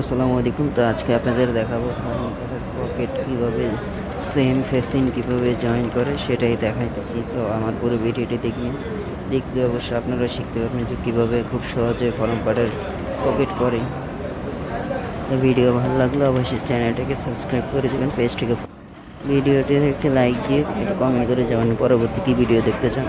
আসসালামু আলাইকুম। তো আজকে আপনাদের দেখাবো ফরম পকেট কীভাবে সেম ফেসিং কীভাবে জয়েন করে সেটাই দেখাইতেছি। তো আমার পুরো ভিডিওটি দেখবেন, দেখলে অবশ্যই আপনারা শিখতে পারবেন যে কীভাবে খুব সহজে ফরম কার্ডের পকেট করে। তো ভিডিও ভালো লাগলে অবশ্যই চ্যানেলটাকে সাবস্ক্রাইব করে দেবেন, পেজটিকে ভিডিওটি একটি লাইক দিয়ে একটু কমেন্ট করে যাবেন পরবর্তী কী ভিডিও দেখতে চান।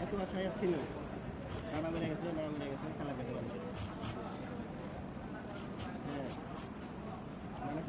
এত আশায় ছিল, নাম লেগেছে খেলা খেতে পারছে। হ্যাঁ, মানে